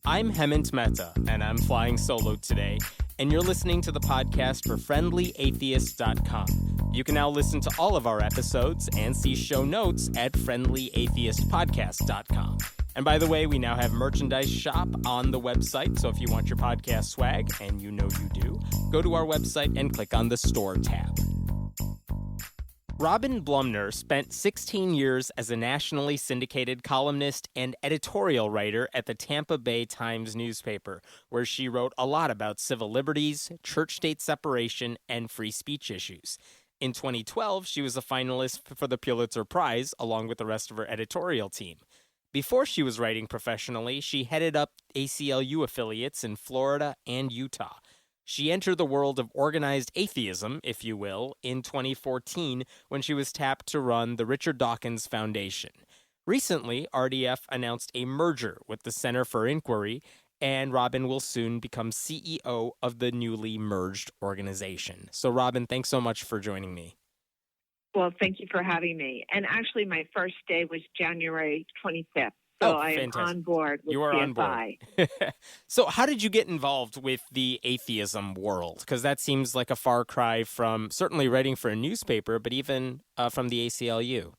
I'm Hemant Mehta, and I'm flying solo today, and you're listening to the podcast for friendlyatheist.com. You can now listen to all of our episodes and see show notes at friendlyatheistpodcast.com. And by the way, we now have merchandise shop on the website, so if you want your podcast swag, and you know you do, go to our website and click on the store tab. Robyn Blumner spent 16 years as a nationally syndicated columnist and editorial writer at the Tampa Bay Times newspaper, where she wrote a lot about civil liberties, church-state separation, and free speech issues. In 2012, she was a finalist for the Pulitzer Prize, along with the rest of her editorial team. Before she was writing professionally, she headed up ACLU affiliates in Florida and Utah. She entered the world of organized atheism, if you will, in 2014 when she was tapped to run the Richard Dawkins Foundation. Recently, RDF announced a merger with the Center for Inquiry, and Robyn will soon become CEO of the newly merged organization. So, Robyn, thanks so much for joining me. Well, thank you for having me. And actually, my first day was January 25th. So I am on board with You are CSI. on board. So how did you get involved with the atheism world? Because that seems like a far cry from certainly writing for a newspaper, but even from the ACLU.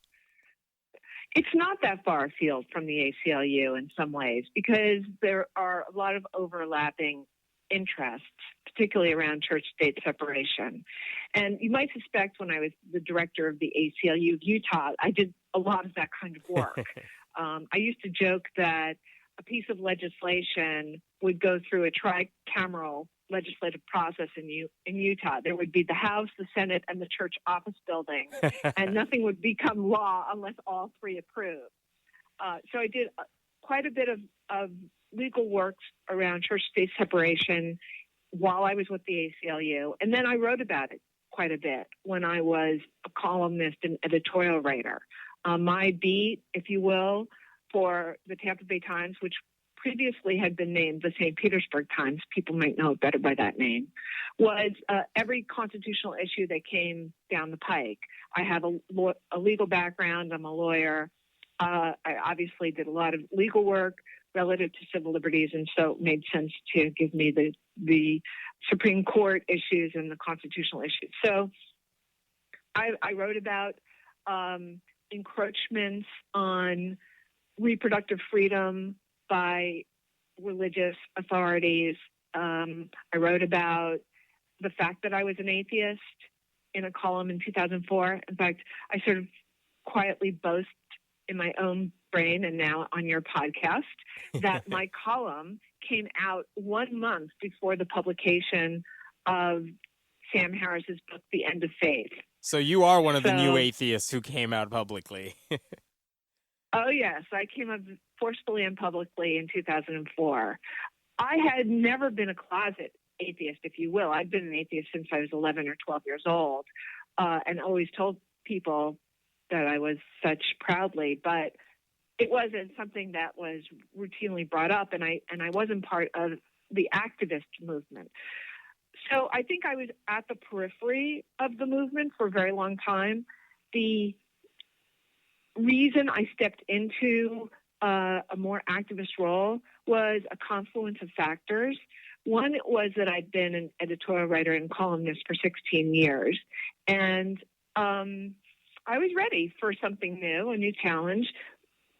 It's not that far afield from the ACLU in some ways, because there are a lot of overlapping interests, particularly around church-state separation. And you might suspect when I was the director of the ACLU of Utah, I did a lot of that kind of work. I used to joke that a piece of legislation would go through a tricameral legislative process in Utah. There would be the House, the Senate, and the church office building, and nothing would become law unless all three approved. So I did quite a bit of legal work around church-state separation while I was with the ACLU, and then I wrote about it quite a bit when I was a columnist and editorial writer. My beat, if you will, for the Tampa Bay Times, which previously had been named the St. Petersburg Times, people might know it better by that name, was every constitutional issue that came down the pike. I have a legal background. I'm a lawyer. I obviously did a lot of legal work relative to civil liberties, and so it made sense to give me the Supreme Court issues and the constitutional issues. So I wrote about encroachments on reproductive freedom by religious authorities. I wrote about the fact that I was an atheist in a column in 2004. In fact, I sort of quietly boast in my own brain and now on your podcast that my column came out 1 month before the publication of Sam Harris's book, The End of Faith. So you are one of the new atheists who came out publicly. Oh, yes. I came out forcefully and publicly in 2004. I had never been a closet atheist, if you will. I'd been an atheist since I was 11 or 12 years old, and always told people that I was such proudly, but it wasn't something that was routinely brought up, and I wasn't part of the activist movement. So I think I was at the periphery of the movement for a very long time. The reason I stepped into a more activist role was a confluence of factors. One was that I'd been an editorial writer and columnist for 16 years, and I was ready for something new, a new challenge.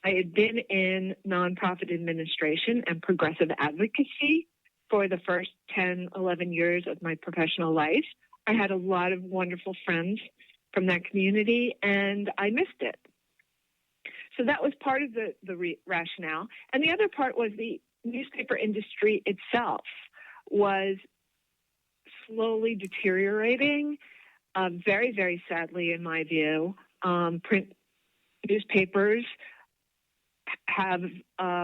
I had been in nonprofit administration and progressive advocacy for the first 10, 11 years of my professional life. I had a lot of wonderful friends from that community, and I missed it. So that was part of the rationale. And the other part was the newspaper industry itself was slowly deteriorating, very, very sadly, in my view. Print newspapers have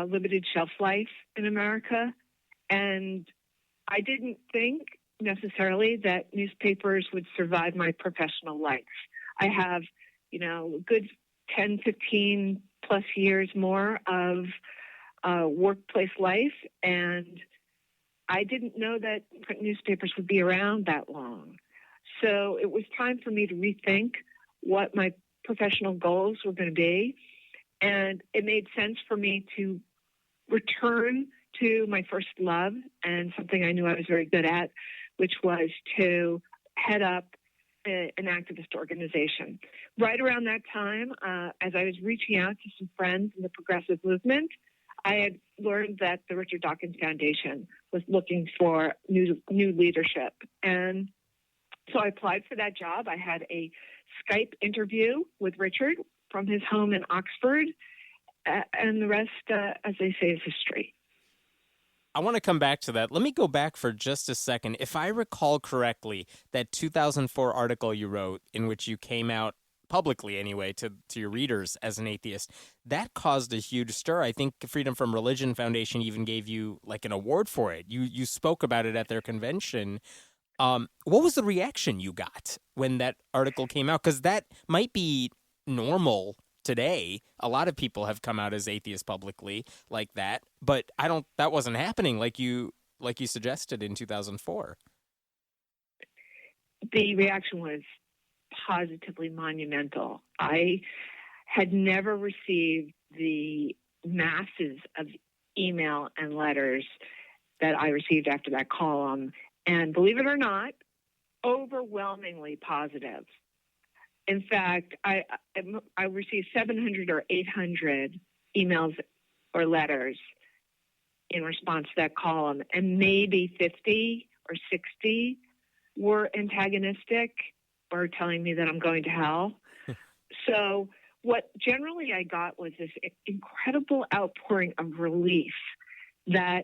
limited shelf life in America, and I didn't think necessarily that newspapers would survive my professional life. I have, a good 10, 15 plus years more of workplace life, and I didn't know that print newspapers would be around that long. So it was time for me to rethink what my professional goals were going to be, and it made sense for me to return to my first love and something I knew I was very good at, which was to head up an activist organization. Right around that time, as I was reaching out to some friends in the progressive movement, I had learned that the Richard Dawkins Foundation was looking for new leadership. And so I applied for that job. I had a Skype interview with Richard from his home in Oxford. And the rest, as they say, is history. I want to come back to that. Let me go back for just a second. If I recall correctly, that 2004 article you wrote in which you came out publicly anyway to your readers as an atheist, that caused a huge stir. I think Freedom from Religion Foundation even gave you like an award for it. You spoke about it at their convention. What was the reaction you got when that article came out? Because that might be normal today. A lot of people have come out as atheists publicly like that, but that wasn't happening like you suggested in 2004. The reaction was positively monumental. I had never received the masses of email and letters that I received after that column, and believe it or not, overwhelmingly positive. In fact, I received 700 or 800 emails or letters in response to that column, and maybe 50 or 60 were antagonistic or telling me that I'm going to hell. So what generally I got was this incredible outpouring of relief that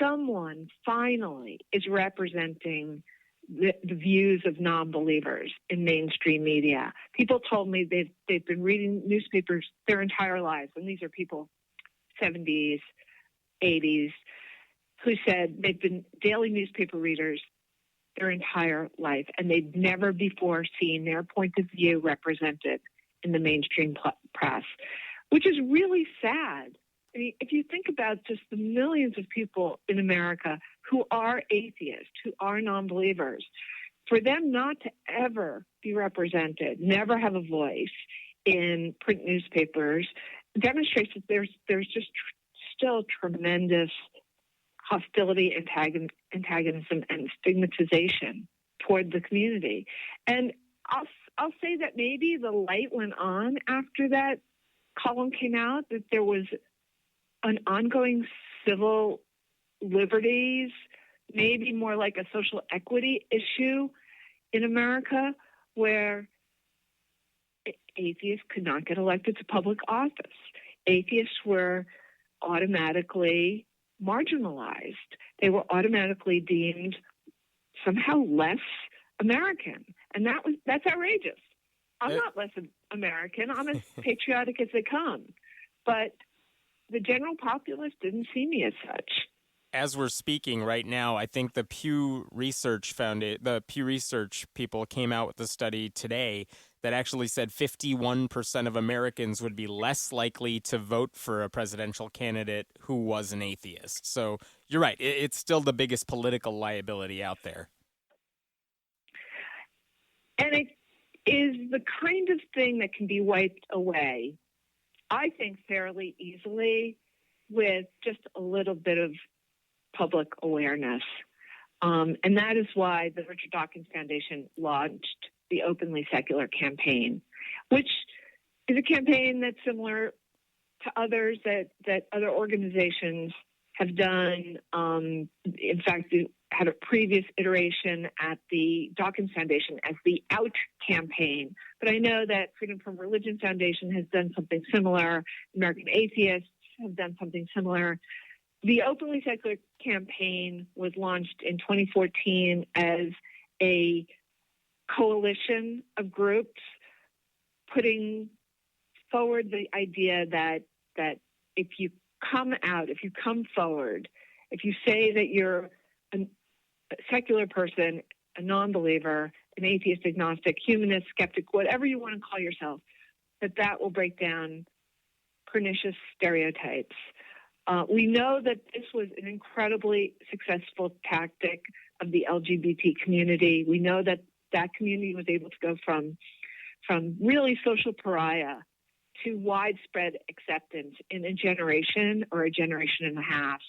someone finally is representing the views of non-believers in mainstream media. People told me they've been reading newspapers their entire lives, and these are people 70s, 80s, who said they've been daily newspaper readers their entire life, and they've never before seen their point of view represented in the mainstream press, which is really sad. I mean, if you think about just the millions of people in America who are atheists, who are non-believers, for them not to ever be represented, never have a voice in print newspapers, demonstrates that there's just still tremendous hostility, antagonism, and stigmatization toward the community. And I'll say that maybe the light went on after that column came out, that there was an ongoing civil liberties, maybe more like a social equity issue in America, where atheists could not get elected to public office. Atheists were automatically marginalized. They were automatically deemed somehow less American. And that's outrageous. I'm not less American. I'm as patriotic as they come. But the general populace didn't see me as such. As we're speaking right now, I think the Pew Research people came out with a study today that actually said 51% of Americans would be less likely to vote for a presidential candidate who was an atheist. So you're right. It's still the biggest political liability out there. And it is the kind of thing that can be wiped away, I think, fairly easily with just a little bit of public awareness. And that is why the Richard Dawkins Foundation launched the Openly Secular campaign, which is a campaign that's similar to others that other organizations have done. In fact, we had a previous iteration at the Dawkins Foundation as the Out campaign. But I know that Freedom from Religion Foundation has done something similar. American Atheists have done something similar. The Openly Secular campaign was launched in 2014 as a coalition of groups putting forward the idea that if you come out, if you come forward, if you say that you're a secular person, a non-believer, an atheist, agnostic, humanist, skeptic, whatever you want to call yourself, that will break down pernicious stereotypes. We know that this was an incredibly successful tactic of the LGBT community. We know that community was able to go from really social pariah to widespread acceptance in a generation or a generation and a half.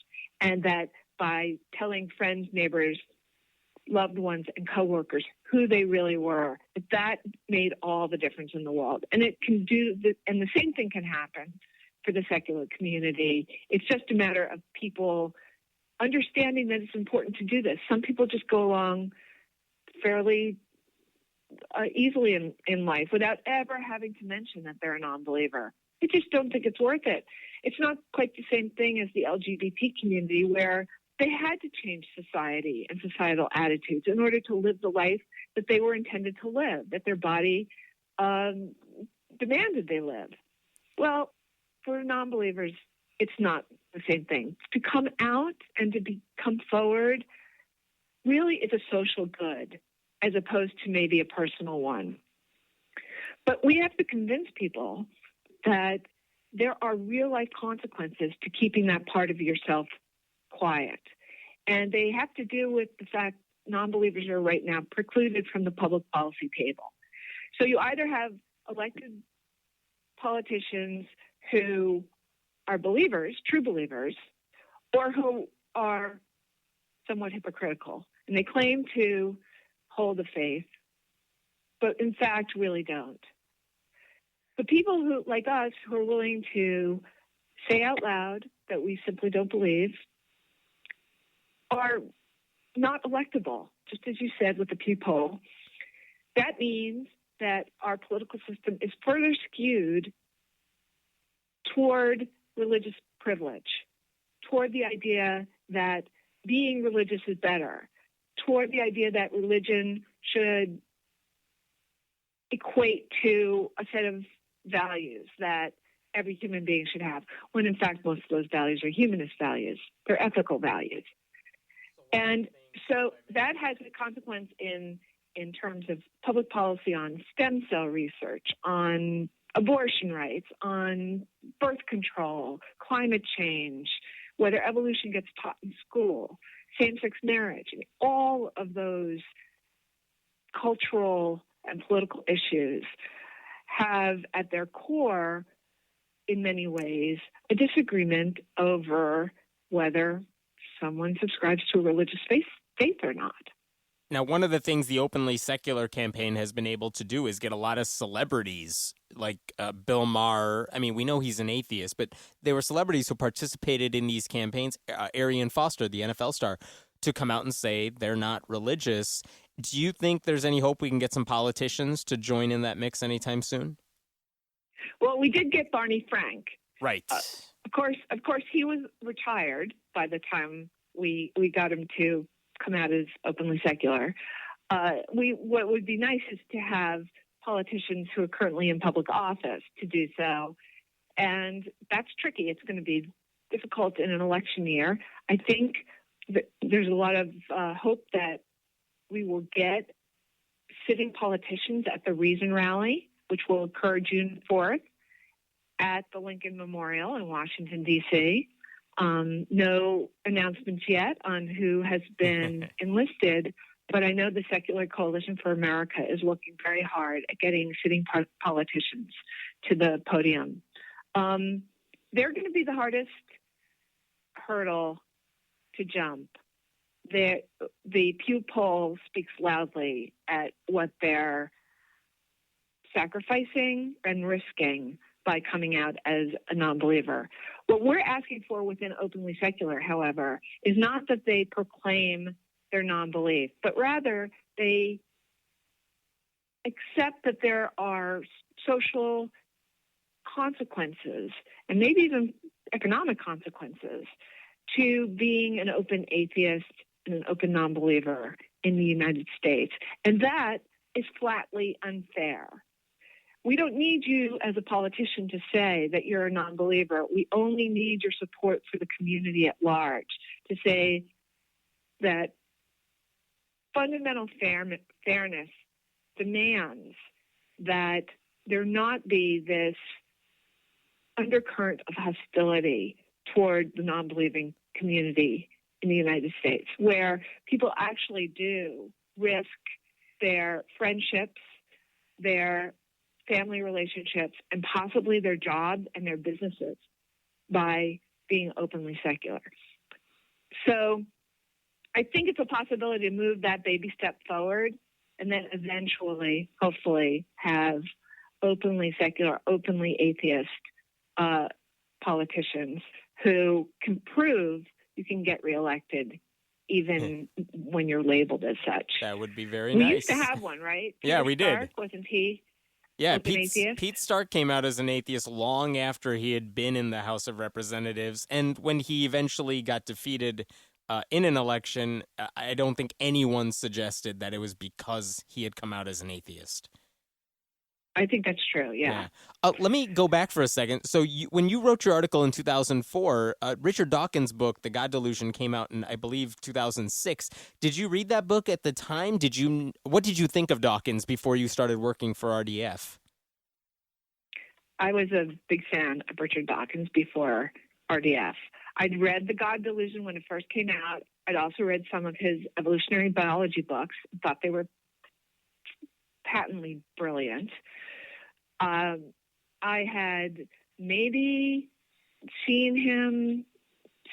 and that by telling friends, neighbors, loved ones, and coworkers who they really were, that made all the difference in the world. And it can do, and the same thing can happen for the secular community. It's just a matter of people understanding that it's important to do this. Some people just go along fairly easily in life without ever having to mention that they're a non-believer. I just don't think it's worth it. It's not quite the same thing as the LGBT community, where they had to change society and societal attitudes in order to live the life that they were intended to live, that their body demanded they live. Well, for non-believers, it's not the same thing. To come out and to come forward really is a social good, as opposed to maybe a personal one. But we have to convince people that there are real-life consequences to keeping that part of yourself quiet. And they have to do with the fact non-believers are right now precluded from the public policy table. So you either have elected politicians who are believers, true believers, or who are somewhat hypocritical. And they claim to hold the faith, but in fact really don't. The people who, like us, who are willing to say out loud that we simply don't believe are not electable, just as you said with the Pew poll. That means that our political system is further skewed toward religious privilege, toward the idea that being religious is better, toward the idea that religion should equate to a set of values that every human being should have, when in fact most of those values are humanist values. They're ethical values. And so that has a consequence in terms of public policy on stem cell research, on abortion rights, on birth control, climate change, whether evolution gets taught in school, same-sex marriage, and all of those cultural and political issues have at their core, in many ways, a disagreement over whether someone subscribes to a religious faith or not. Now, one of the things the Openly Secular campaign has been able to do is get a lot of celebrities like Bill Maher. I mean, we know he's an atheist, but there were celebrities who participated in these campaigns, Arian Foster, the NFL star, to come out and say they're not religious. Do you think there's any hope we can get some politicians to join in that mix anytime soon? Well, we did get Barney Frank. Right. Of course, he was retired by the time we got him to come out as openly secular. What would be nice is to have politicians who are currently in public office to do so. And that's tricky. It's going to be difficult in an election year. I think that there's a lot of hope that we will get sitting politicians at the Reason Rally, which will occur June 4th at the Lincoln Memorial in Washington, D.C. No announcements yet on who has been enlisted, but I know the Secular Coalition for America is working very hard at getting sitting politicians to the podium. They're going to be the hardest hurdle to jump. The Pew poll speaks loudly at what they're sacrificing and risking by coming out as a non-believer. What we're asking for within Openly Secular, however, is not that they proclaim their non-belief, but rather they accept that there are social consequences and maybe even economic consequences to being an open atheist and an open non-believer in the United States. And that is flatly unfair. We don't need you as a politician to say that you're a non-believer. We only need your support for the community at large to say that fundamental fairness demands that there not be this undercurrent of hostility toward the non-believing community in the United States, where people actually do risk their friendships, their family relationships, and possibly their jobs and their businesses by being openly secular. So I think it's a possibility to move that baby step forward and then eventually, hopefully, have openly secular, openly atheist politicians who can prove you can get reelected even when you're labeled as such. That would be very we nice. used to have one, right? Yeah, Peter we Stark, did. wasn't he? Yeah, Was an atheist? Pete Stark came out as an atheist long after he had been in the House of Representatives, and when he eventually got defeated in an election, I don't think anyone suggested that it was because he had come out as an atheist. I think that's true, yeah. Let me go back for a second. So when you wrote your article in 2004, Richard Dawkins' book, The God Delusion, came out in, I believe, 2006. Did you read that book at the time? What did you think of Dawkins before you started working for RDF? I was a big fan of Richard Dawkins before RDF. I'd read The God Delusion when it first came out. I'd also read some of his evolutionary biology books, thought they were patently brilliant. I had maybe seen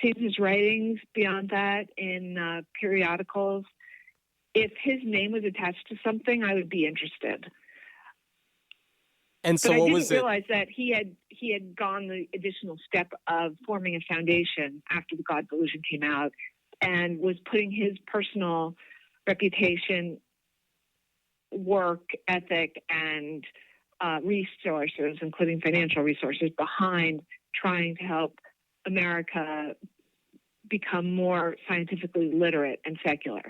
his writings beyond that in periodicals. If his name was attached to something, I would be interested. And so but I what didn't was it? realize that he had gone the additional step of forming a foundation after The God Delusion came out and was putting his personal reputation, work ethic, and resources, including financial resources, behind trying to help America become more scientifically literate and secular.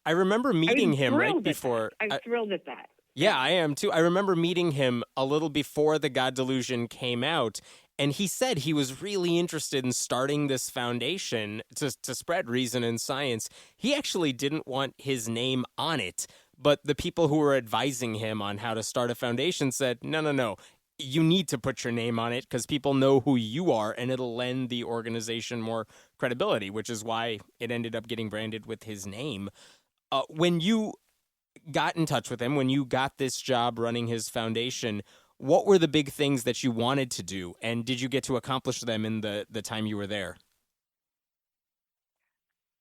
I remember meeting him right before. I was thrilled at that. Yeah, I am too. I remember meeting him a little before The God Delusion came out, and he said he was really interested in starting this foundation to spread reason and science. He actually didn't want his name on it, but the people who were advising him on how to start a foundation said, no, you need to put your name on it because people know who you are, and it'll lend the organization more credibility, which is why it ended up getting branded with his name. When you got in touch with him, when you got this job running his foundation, what were the big things that you wanted to do, and did you get to accomplish them in the time you were there?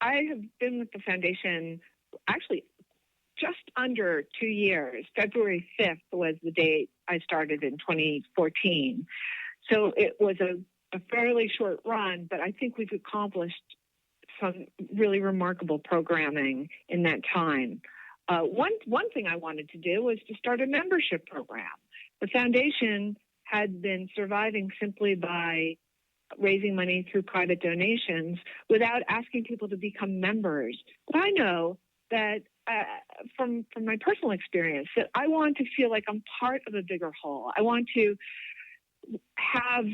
I have been with the foundation actually just under 2 years. February 5th was the date I started in 2014. So it was a fairly short run, but I think we've accomplished some really remarkable programming in that time. One thing I wanted to do was to start a membership program. The foundation had been surviving simply by raising money through private donations without asking people to become members. But I know that from my personal experience that I want to feel like I'm part of a bigger whole. I want to have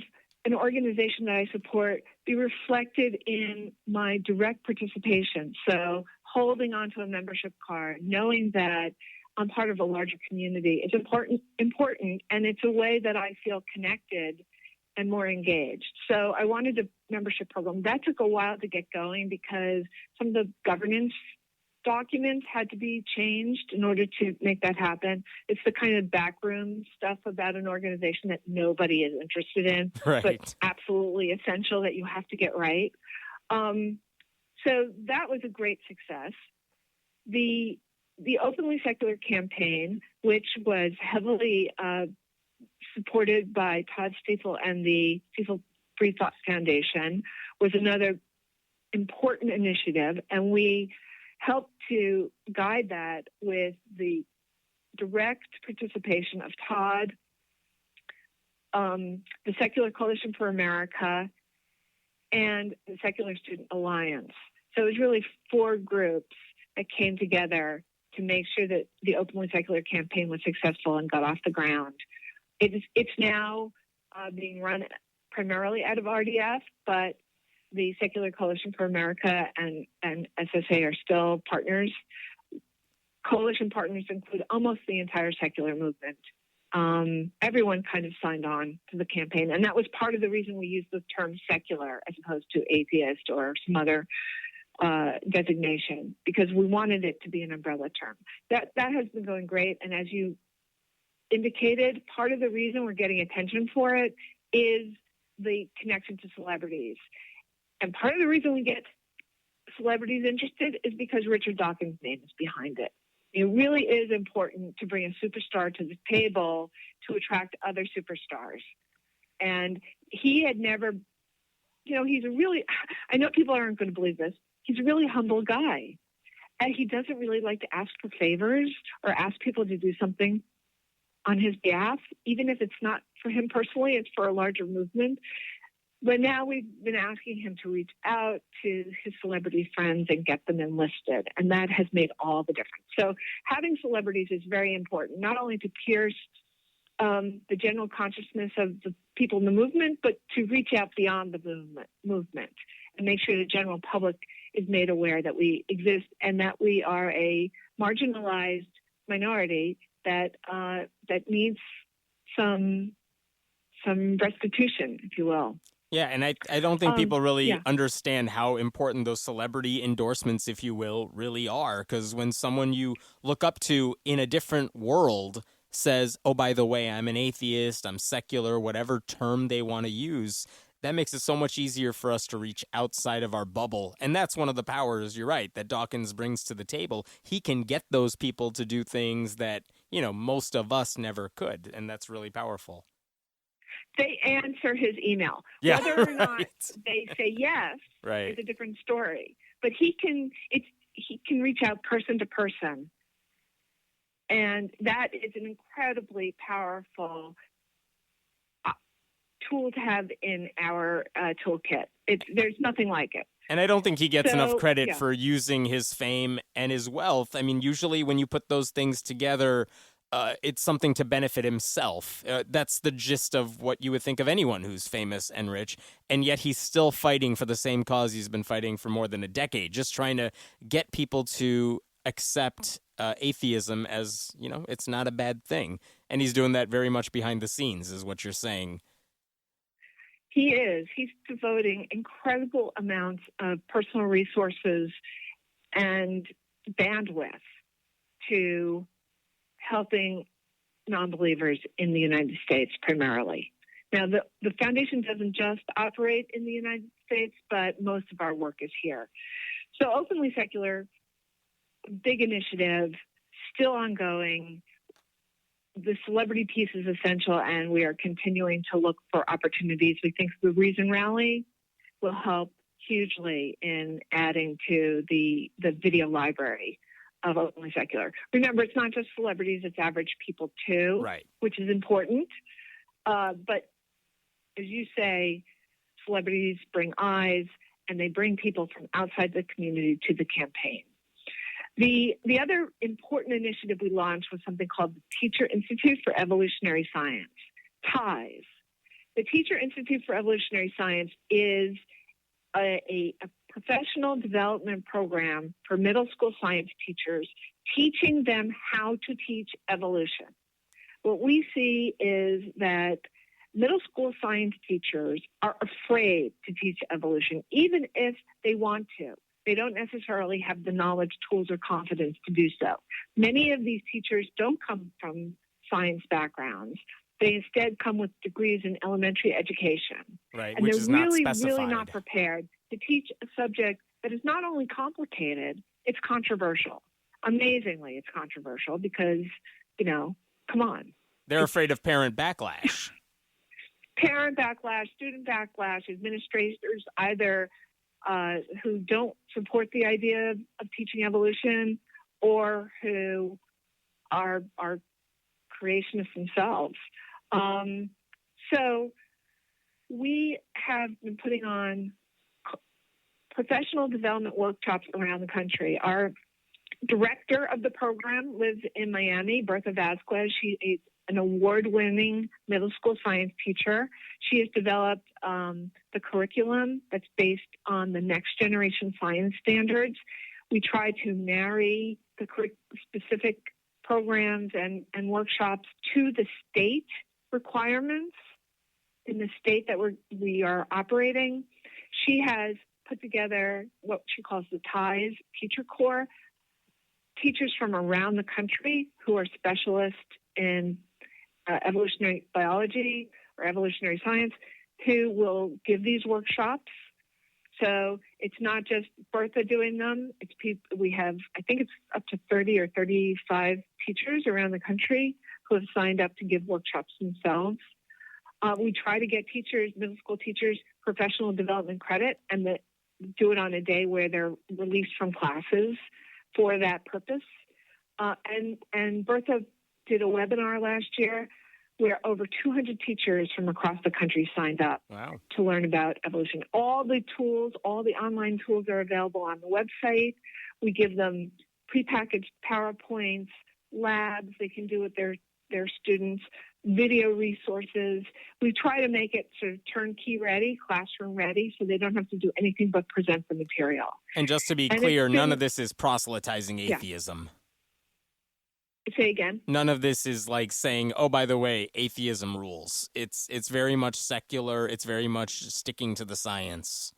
an organization that I support be reflected in my direct participation. So holding onto a membership card, knowing that I'm part of a larger community, it's important, and it's a way that I feel connected and more engaged. So I wanted a membership program. That took a while to get going because some of the governance documents had to be changed in order to make that happen. It's the kind of backroom stuff about an organization that nobody is interested in, right, but absolutely essential that you have to get right. So that was a great success. The Openly Secular campaign, which was heavily supported by Todd Stiefel and the Stiefel Free Thought Foundation, was another important initiative, and we helped to guide that with the direct participation of Todd, the Secular Coalition for America, and the Secular Student Alliance. So it was really 4 groups that came together to make sure that the Openly Secular campaign was successful and got off the ground. It's now being run primarily out of RDF, but the Secular Coalition for America and SSA are still partners. Coalition partners include almost the entire secular movement. Everyone kind of signed on to the campaign, and that was part of the reason we used the term secular as opposed to atheist or some other designation, because we wanted it to be an umbrella term. That has been going great, and as you indicated, part of the reason we're getting attention for it is the connection to celebrities. And part of the reason we get celebrities interested is because Richard Dawkins' name is behind it. It really is important to bring a superstar to the table to attract other superstars. And he had never, he's I know people aren't going to believe this, he's a really humble guy. And he doesn't really like to ask for favors or ask people to do something on his behalf, even if it's not for him personally, it's for a larger movement. But now we've been asking him to reach out to his celebrity friends and get them enlisted. And that has made all the difference. So having celebrities is very important, not only to pierce the general consciousness of the people in the movement, but to reach out beyond the movement and make sure the general public is made aware that we exist and that we are a marginalized minority that needs some restitution, if you will. Yeah, and I don't think people really understand how important those celebrity endorsements, if you will, really are. Because when someone you look up to in a different world says, oh, by the way, I'm an atheist, I'm secular, whatever term they want to use, that makes it so much easier for us to reach outside of our bubble. And that's one of the powers, you're right, that Dawkins brings to the table. He can get those people to do things that, most of us never could. And that's really powerful. They answer his email. Yeah, whether or not they say yes right. is a different story. But he can reach out person to person. And that is an incredibly powerful tool to have in our toolkit. There's nothing like it. And I don't think he gets enough credit for using his fame and his wealth. I mean, usually when you put those things together, it's something to benefit himself. That's the gist of what you would think of anyone who's famous and rich. And yet he's still fighting for the same cause he's been fighting for more than a decade, just trying to get people to accept atheism as, it's not a bad thing. And he's doing that very much behind the scenes, is what you're saying. He is. He's devoting incredible amounts of personal resources and bandwidth to helping non-believers in the United States primarily. Now, the foundation doesn't just operate in the United States, but most of our work is here. So Openly Secular, big initiative, still ongoing. The celebrity piece is essential, and we are continuing to look for opportunities. We think the Reason Rally will help hugely in adding to the video library of Openly Secular. Remember, it's not just celebrities, it's average people too, right, which is important. But as you say, celebrities bring eyes, and they bring people from outside the community to the campaign. The other important initiative we launched was something called the Teacher Institute for Evolutionary Science, TIES. The Teacher Institute for Evolutionary Science is a professional development program for middle school science teachers, teaching them how to teach evolution. What we see is that middle school science teachers are afraid to teach evolution, even if they want to. They don't necessarily have the knowledge, tools, or confidence to do so. Many of these teachers don't come from science backgrounds. They instead come with degrees in elementary education. Right, and which they're is not really, specified. really not prepared to teach a subject that is not only complicated, it's controversial. Amazingly, it's controversial because, come on. They're afraid of parent backlash. Parent backlash, student backlash, administrators either who don't support the idea of teaching evolution or who are creationists themselves. So we have been putting on professional development workshops around the country. Our director of the program lives in Miami, Bertha Vasquez. She is an award-winning middle school science teacher. She has developed the curriculum that's based on the next generation science standards. We try to marry the specific programs and workshops to the state requirements in the state that we are operating. She has put together what she calls the TIES Teacher Corps, teachers from around the country who are specialists in evolutionary biology or evolutionary science, who will give these workshops So it's not just Bertha doing them. It's we have, I think it's up to 30 or 35 teachers around the country who have signed up to give workshops themselves. We try to get teachers, middle school teachers, professional development credit, and do it on a day where they're released from classes for that purpose. And Bertha did a webinar last year where over 200 teachers from across the country signed up to learn about evolution. All the tools, all the online tools are available on the website. We give them prepackaged PowerPoints, labs they can do with their students, video resources. We try to make it sort of turnkey ready, classroom ready, so they don't have to do anything but present the material. And just to be clear, none of this is proselytizing atheism. Say again? None of this is like saying, oh, by the way, atheism rules. It's very much secular. It's very much sticking to the science.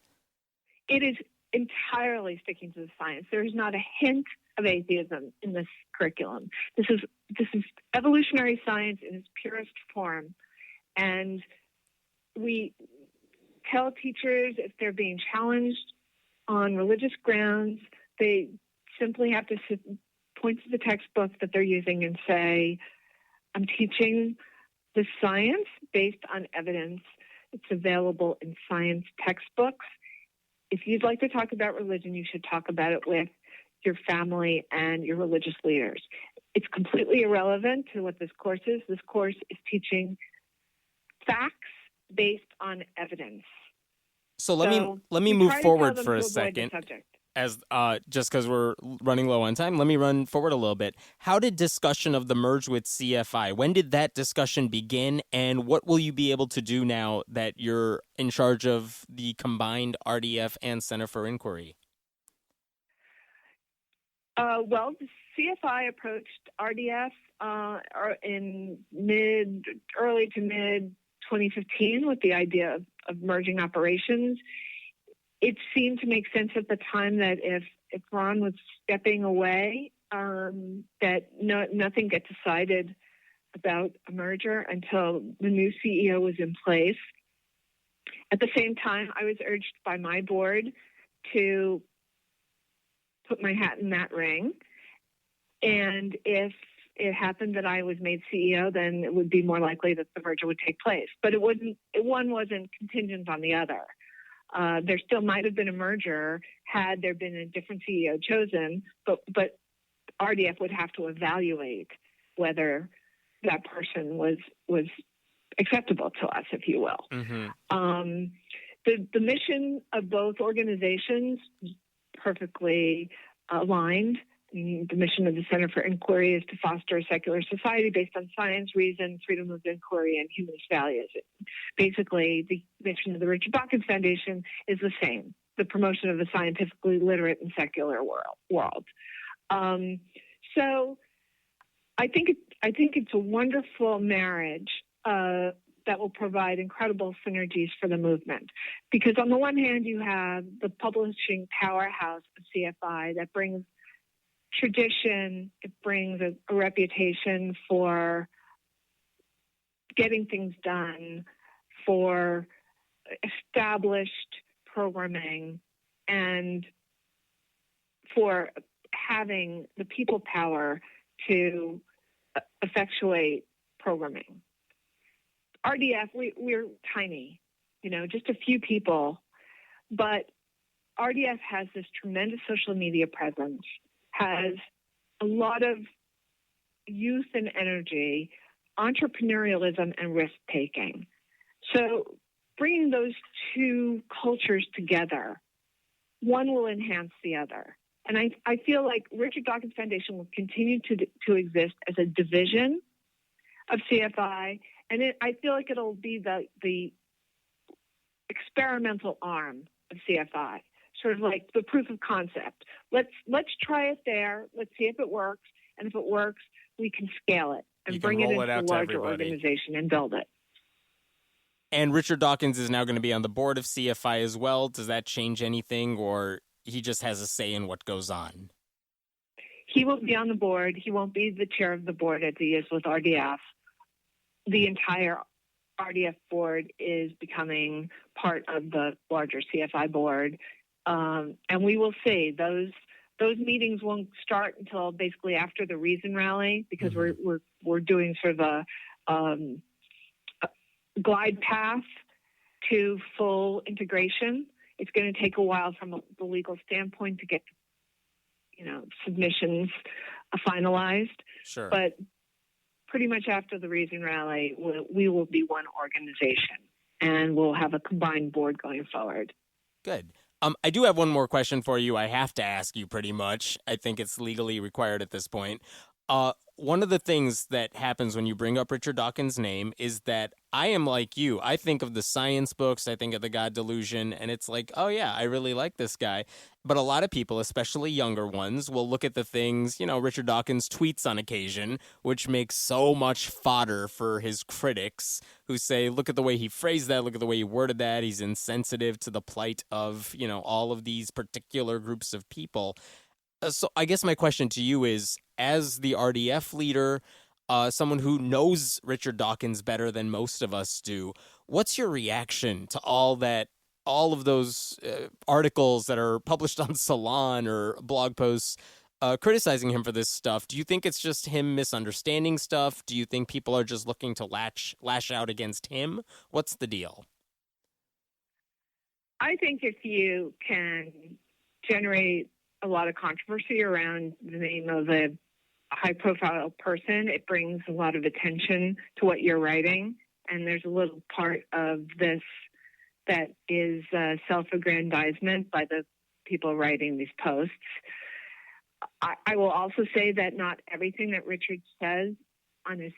It is entirely sticking to the science. There is not a hint of atheism in this curriculum. This is evolutionary science in its purest form. And we tell teachers if they're being challenged on religious grounds, they simply have to point to the textbook that they're using and say, I'm teaching the science based on evidence. It's available in science textbooks. If you'd like to talk about religion, you should talk about it with your family and your religious leaders. It's completely irrelevant to what this course is. This course is teaching facts based on evidence. So let me move forward for a second. As just because we're running low on time, let me run forward a little bit. How did discussion of the merge with CFI? When did that discussion begin, and what will you be able to do now that you're in charge of the combined RDF and Center for Inquiry? Well, the CFI approached RDF in early to mid 2015 with the idea of merging operations. It seemed to make sense at the time that if Ron was stepping away, that nothing gets decided about a merger until the new CEO was in place. At the same time, I was urged by my board to put my hat in that ring. And if it happened that I was made CEO, then it would be more likely that the merger would take place. But one wasn't contingent on the other. There still might have been a merger had there been a different CEO chosen, but RDF would have to evaluate whether that person was acceptable to us, if you will. Mm-hmm. The mission of both organizations perfectly aligned. The mission of the Center for Inquiry is to foster a secular society based on science, reason, freedom of inquiry, and humanist values. Basically, the mission of the Richard Dawkins Foundation is the same, the promotion of a scientifically literate and secular world. So I think it's a wonderful marriage that will provide incredible synergies for the movement. Because on the one hand, you have the publishing powerhouse of CFI that brings tradition, it brings a reputation for getting things done, for established programming, and for having the people power to effectuate programming. RDF, we're tiny, just a few people, but RDF has this tremendous social media presence, has a lot of youth and energy, entrepreneurialism, and risk-taking. So bringing those two cultures together, one will enhance the other. And I feel like Richard Dawkins Foundation will continue to exist as a division of CFI, and I feel like it'll be the experimental arm of CFI. Sort of like the proof of concept. Let's try it there. Let's see if it works. And if it works, we can scale it and bring it into a larger organization and build it. And Richard Dawkins is now going to be on the board of CFI as well. Does that change anything, or he just has a say in what goes on? He will be on the board. He won't be the chair of the board as he is with RDF. The entire RDF board is becoming part of the larger CFI board. And we will see. Those meetings won't start until basically after the Reason Rally, because we're doing sort of a glide path to full integration. It's going to take a while from the legal standpoint to get, submissions finalized. Sure. But pretty much after the Reason Rally, we will be one organization, and we'll have a combined board going forward. Good. I do have one more question for you. I have to ask you pretty much. I think it's legally required at this point. One of the things that happens when you bring up Richard Dawkins' name is that I am like you. I think of the science books, I think of the God Delusion, and it's like, oh yeah, I really like this guy. But a lot of people, especially younger ones, will look at the things, Richard Dawkins tweets on occasion, which makes so much fodder for his critics who say, look at the way he phrased that, look at the way he worded that, he's insensitive to the plight of, all of these particular groups of people. So I guess my question to you is, as the RDF leader, someone who knows Richard Dawkins better than most of us do, what's your reaction to all of those articles that are published on Salon or blog posts criticizing him for this stuff? Do you think it's just him misunderstanding stuff? Do you think people are just looking to lash out against him? What's the deal? I think if you can generate a lot of controversy around the name of a high-profile person, it brings a lot of attention to what you're writing. And there's a little part of this that is self-aggrandizement by the people writing these posts. I will also say that not everything that Richard says on his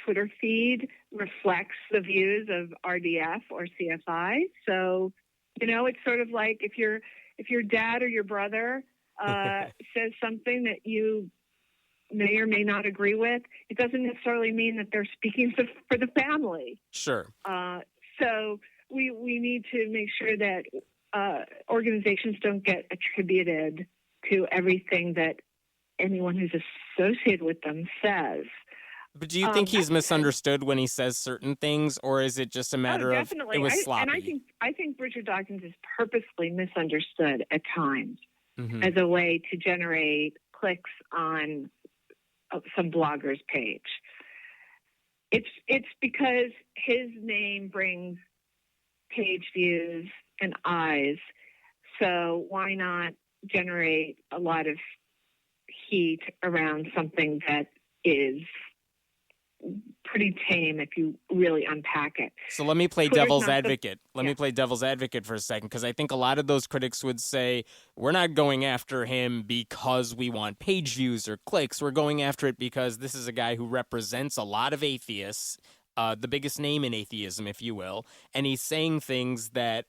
Twitter feed reflects the views of RDF or CFI. So, it's sort of like if your dad or your brother says something that you may or may not agree with, it doesn't necessarily mean that they're speaking for the family. Sure. So we need to make sure that organizations don't get attributed to everything that anyone who's associated with them says. But do you think he's misunderstood when he says certain things, or is it just a matter of it was sloppy? And I think Richard Dawkins is purposely misunderstood at times as a way to generate clicks on some blogger's page. It's because his name brings page views and eyes, so why not generate a lot of heat around something that is pretty tame if you really unpack it. So let me play devil's advocate. Let me play devil's advocate for a second, because I think a lot of those critics would say, we're not going after him because we want page views or clicks. We're going after it because this is a guy who represents a lot of atheists, the biggest name in atheism, if you will, and he's saying things that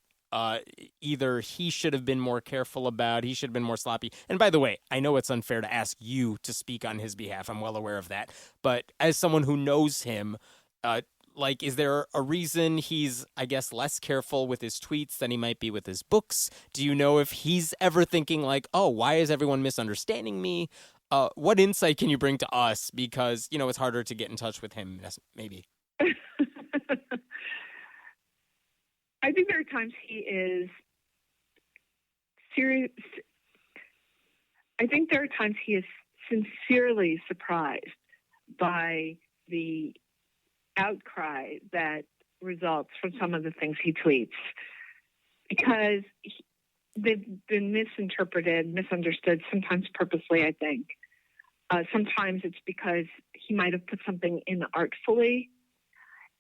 either he should have been more careful about, he should have been more sloppy. And by the way, I know it's unfair to ask you to speak on his behalf. I'm well aware of that. But as someone who knows him, is there a reason he's, I guess, less careful with his tweets than he might be with his books? Do you know if he's ever thinking like, oh, why is everyone misunderstanding me? What insight can you bring to us? Because, it's harder to get in touch with him, maybe. I think there are times he is serious. I think there are times he is sincerely surprised by the outcry that results from some of the things he tweets, because they've been misinterpreted, misunderstood, sometimes purposely, I think. Sometimes it's because he might have put something in artfully.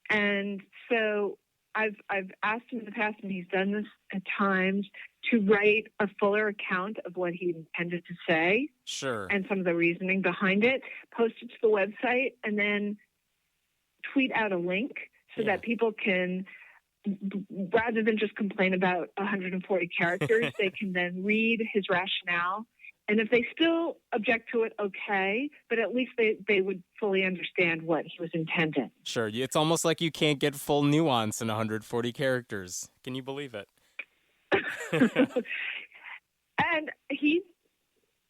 And so I've asked him in the past, and he's done this at times, to write a fuller account of what he intended to say. Sure. And some of the reasoning behind it, post it to the website, and then tweet out a link so that people can, rather than just complain about 140 characters, they can then read his rationale. And if they still object to it, okay, but at least they would fully understand what he was intending. Sure. It's almost like you can't get full nuance in 140 characters. Can you believe it? And he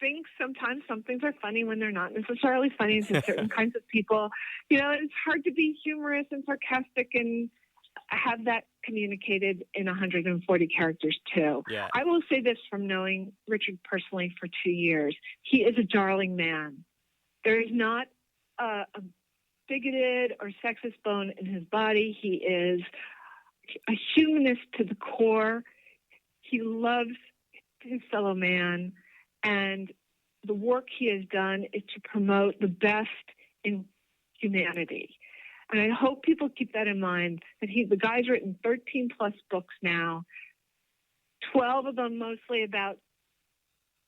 think sometimes some things are funny when they're not necessarily funny to certain kinds of people. It's hard to be humorous and sarcastic and have that communicated in 140 characters too. Yeah. I will say this from knowing Richard personally for 2 years. He is a darling man. There is not a bigoted or sexist bone in his body. He is a humanist to the core. He loves his fellow man, and the work he has done is to promote the best in humanity. And I hope people keep that in mind, that the guy's written 13 plus books now, 12 of them mostly about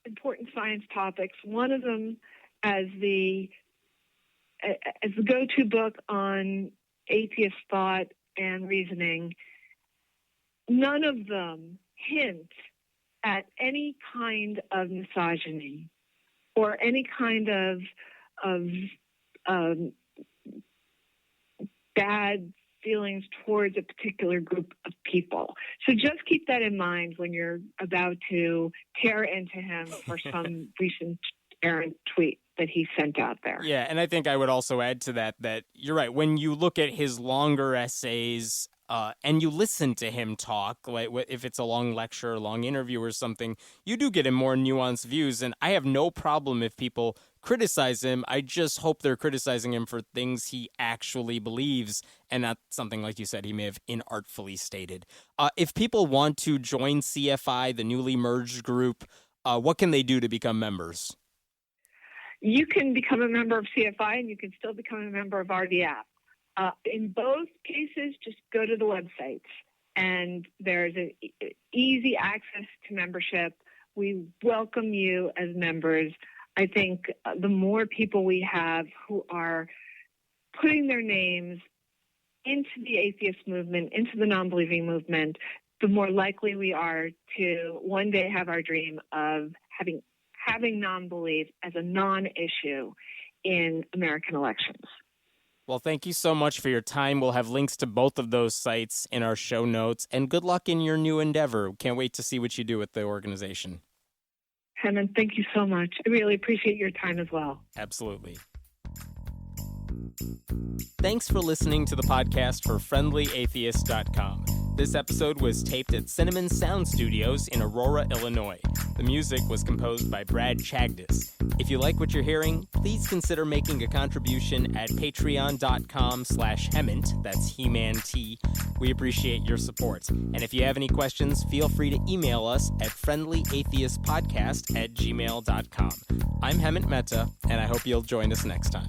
important science topics, one of them as the go-to book on atheist thought and reasoning. None of them hint at any kind of misogyny or any kind of bad feelings towards a particular group of people. So just keep that in mind when you're about to tear into him for some recent errant tweet that he sent out there. Yeah, and I think I would also add to that you're right. When you look at his longer essays and you listen to him talk, like if it's a long lecture, a long interview or something, you do get more nuanced views. And I have no problem if people criticize him. I just hope they're criticizing him for things he actually believes and not something, like you said, he may have inartfully stated. If people want to join CFI, the newly merged group, what can they do to become members? You can become a member of CFI and you can still become a member of RDF. In both cases, just go to the websites and there's an easy access to membership. We welcome you as members. I think the more people we have who are putting their names into the atheist movement, into the non-believing movement, the more likely we are to one day have our dream of having non-belief as a non-issue in American elections. Well, thank you so much for your time. We'll have links to both of those sites in our show notes. And good luck in your new endeavor. Can't wait to see what you do with the organization. Hemant, thank you so much. I really appreciate your time as well. Absolutely. Thanks for listening to the podcast for friendlyatheist.com. This episode was taped at Cinnamon Sound Studios in Aurora, Illinois. The music was composed by Brad Chagdis. If you like what you're hearing, please consider making a contribution at patreon.com/Hemant. That's He-Man T. We appreciate your support. And if you have any questions, feel free to email us at friendlyatheistpodcast@gmail.com. I'm Hemant Mehta, and I hope you'll join us next time.